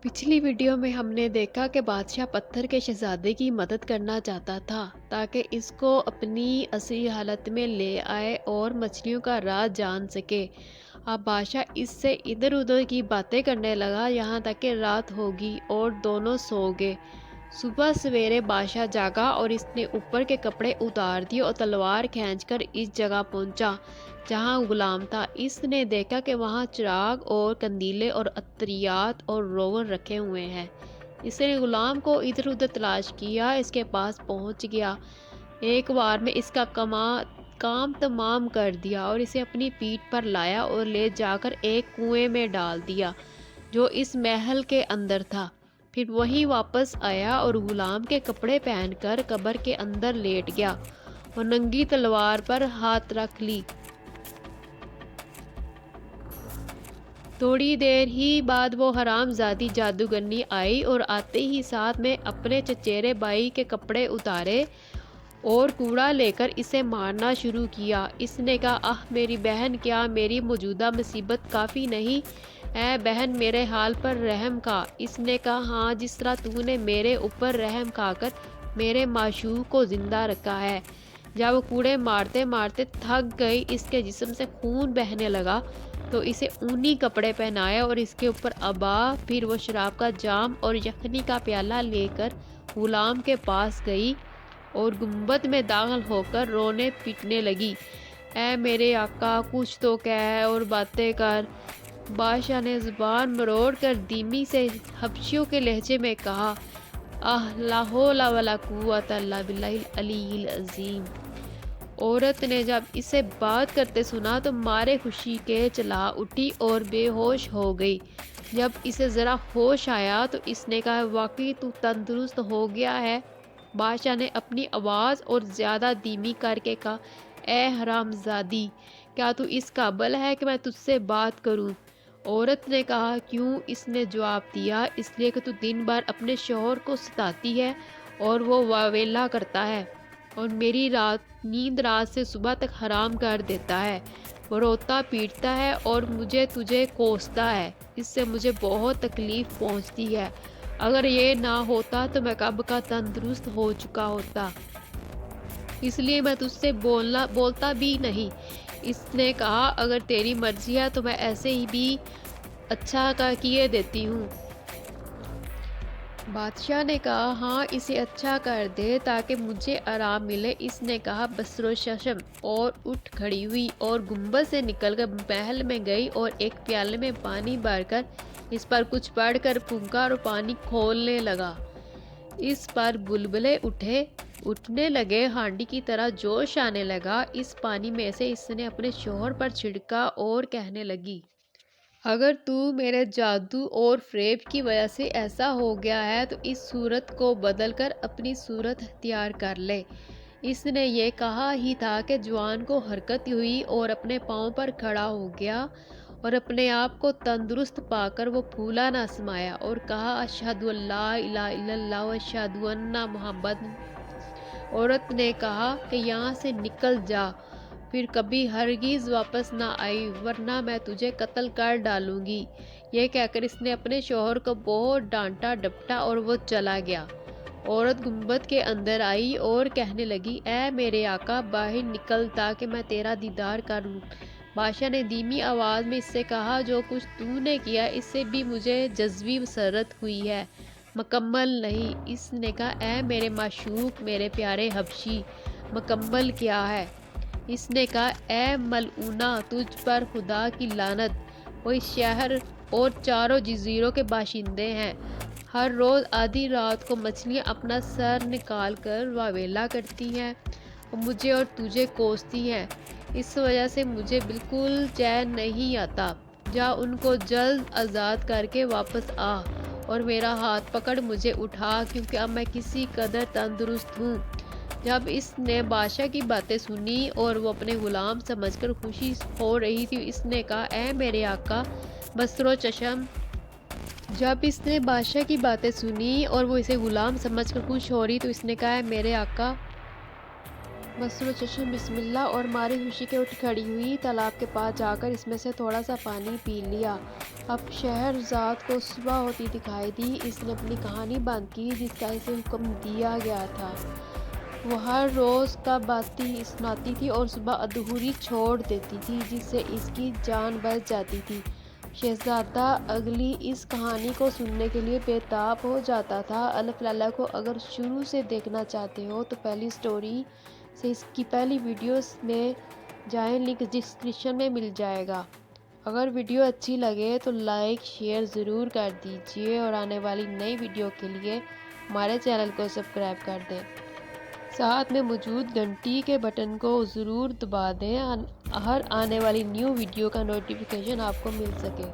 پچھلی ویڈیو میں ہم نے دیکھا کہ بادشاہ پتھر کے شہزادے کی مدد کرنا چاہتا تھا تاکہ اس کو اپنی اصلی حالت میں لے آئے اور مچھلیوں کا راز جان سکے۔ اب بادشاہ اس سے ادھر ادھر کی باتیں کرنے لگا یہاں تک کہ رات ہوگی اور دونوں سو گئے۔ صبح سویرے بادشاہ جاگا اور اس نے اوپر کے کپڑے اتار دیے اور تلوار کھینچ کر اس جگہ پہنچا جہاں غلام تھا۔ اس نے دیکھا کہ وہاں چراغ اور قندیلیں اور عطریات اور روغن رکھے ہوئے ہیں۔ اس نے غلام کو ادھر ادھر تلاش کیا، اس کے پاس پہنچ گیا، ایک بار میں اس کا کام تمام کر دیا اور اسے اپنی پیٹھ پر لایا اور لے جا کر ایک کنویں میں ڈال دیا جو اس محل کے اندر تھا۔ پھر وہی واپس آیا اور غلام کے کپڑے پہن کر قبر کے اندر لیٹ گیا اور ننگی تلوار پر ہاتھ رکھ لی۔ تھوڑی دیر ہی بعد وہ حرام زادی جادوگرنی آئی اور آتے ہی ساتھ میں اپنے چچیرے بھائی کے کپڑے اتارے اور کوڑا لے کر اسے مارنا شروع کیا۔ اس نے کہا، آہ میری بہن، کیا میری موجودہ مصیبت کافی نہیں؟ اے بہن میرے حال پر رحم کھا۔ اس نے کہا، ہاں جس طرح تو نے میرے اوپر رحم کھا کر میرے معشوق کو زندہ رکھا ہے۔ جب وہ کوڑے مارتے مارتے تھک گئی، اس کے جسم سے خون بہنے لگا تو اسے اونی کپڑے پہنائے اور اس کے اوپر عبا۔ پھر وہ شراب کا جام اور یخنی کا پیالہ لے کر غلام کے پاس گئی اور گنبد میں داخل ہو کر رونے پیٹنے لگی، اے میرے آقا کچھ تو کہہ اور باتیں کر۔ بادشاہ نے زبان مروڑ کر دھیمی سے حبشیوں کے لہجے میں کہا، آہ لا حول ولا قوت الا باللہ العلی العظیم۔ عورت نے جب اسے بات کرتے سنا تو مارے خوشی کے چلا اٹھی اور بے ہوش ہو گئی۔ جب اسے ذرا ہوش آیا تو اس نے کہا، واقعی تو تندرست ہو گیا ہے؟ بادشاہ نے اپنی آواز اور زیادہ دھیمی کر کے کہا، اے حرام زادی، کیا تو اس قابل ہے کہ میں تجھ سے بات کروں؟ عورت نے کہا، کیوں؟ اس نے جواب دیا، اس لیے کہ تو دن بھر اپنے شوہر کو ستاتی ہے اور وہ واویلا کرتا ہے اور میری نیند رات سے صبح تک حرام کر دیتا ہے۔ وہ روتا پیٹتا ہے اور مجھے تجھے کوستا ہے، اس سے مجھے بہت تکلیف پہنچتی ہے۔ اگر یہ نہ ہوتا تو میں کب کا تندرست ہو چکا ہوتا، اس لیے میں تجھ سے بولتا بھی نہیں۔ اس نے کہا، اگر تیری مرضی ہے تو میں ایسے ہی بھی اچھا کیے دیتی ہوں۔ بادشاہ نے کہا، ہاں اسے اچھا کر دے تاکہ مجھے آرام ملے۔ اس نے کہا، بسر چشم، اور اٹھ کھڑی ہوئی اور گنبد سے نکل کر محل میں گئی اور ایک پیالے میں پانی بھر کر اس پر کچھ پڑھ کر پھونکا اور پانی کھولنے لگا۔ اس پر بلبلے اٹھنے لگے، ہانڈی کی طرح جوش آنے لگا۔ اس پانی میں سے اس نے اپنے شوہر پر چھڑکا اور کہنے لگی، اگر تو میرے جادو اور فریب کی وجہ سے ایسا ہو گیا ہے تو اس صورت کو بدل کر اپنی صورت اختیار کر لے۔ اس نے یہ کہا ہی تھا کہ جوان کو حرکت ہوئی اور اپنے پاؤں پر کھڑا ہو گیا اور اپنے آپ کو تندرست پا کر وہ پھولا نہ سمایا اور کہا، اشہد ان لا الہ الا اللہ و اشہد ان محمد۔ عورت نے کہا کہ یہاں سے نکل جا، پھر کبھی ہرگز واپس نہ آئی ورنہ میں تجھے قتل کر ڈالوں گی۔ یہ کہہ کر اس نے اپنے شوہر کو بہت ڈانٹا ڈپٹا اور وہ چلا گیا۔ عورت گنبد کے اندر آئی اور کہنے لگی، اے میرے آقا باہر نکل تاکہ میں تیرا دیدار کروں۔ بادشاہ نے دھیمی آواز میں اس سے کہا، جو کچھ تو نے کیا اس سے بھی مجھے جزوی مسرت ہوئی ہے، مکمل نہیں۔ اس نے کہا، اے میرے معشوق، میرے پیارے حبشی، مکمل کیا ہے؟ اس نے کہا، اے ملعونہ، تجھ پر خدا کی لعنت! وہ اس شہر اور چاروں جزیروں کے باشندے ہیں۔ ہر روز آدھی رات کو مچھلیاں اپنا سر نکال کر واویلا کرتی ہیں اور مجھے اور تجھے کوستی ہیں۔ اس وجہ سے مجھے بالکل چین نہیں آتا۔ جا ان کو جلد آزاد کر کے واپس آ اور میرا ہاتھ پکڑ مجھے اٹھا، کیونکہ اب میں کسی قدر تندرست ہوں۔ جب اس نے بادشاہ کی باتیں سنی اور وہ اپنے غلام سمجھ کر خوشی ہو رہی تھی، اس نے کہا، اے میرے آقا بسر و چشم۔ جب اس نے بادشاہ کی باتیں سنی اور وہ اسے غلام سمجھ کر خوش ہو رہی تو اس نے کہا، اے میرے آقا بسر و چشم، بسم اللہ، اور ماری خوشی کے اٹھ کھڑی ہوئی، تالاب کے پاس جا کر اس میں سے تھوڑا سا پانی پی لیا اب شہرزاد کو صبح ہوتی دکھائی دی۔ اس نے اپنی کہانی بند کی جس کا اسے حکم دیا گیا تھا۔ وہ ہر روز کا باتی سناتی تھی اور صبح ادھوری چھوڑ دیتی تھی جس سے اس کی جان بچ جاتی تھی۔ شہزادہ اگلی اس کہانی کو سننے کے لیے بے تاب ہو جاتا تھا۔ الف لالہ کو اگر شروع سے دیکھنا چاہتے ہو تو پہلی سٹوری سے اس کی پہلی ویڈیوز میں جائیں، لنک ڈسکرپشن میں مل جائے گا۔ اگر ویڈیو اچھی لگے تو لائک شیئر ضرور کر دیجیے اور آنے والی نئی ویڈیو کے لیے ہمارے چینل کو سبسکرائب کر دیں۔ ساتھ میں موجود گھنٹی کے بٹن کو ضرور دبا دیں، ہر آنے والی نیو ویڈیو کا نوٹیفیکیشن آپ کو مل سکے۔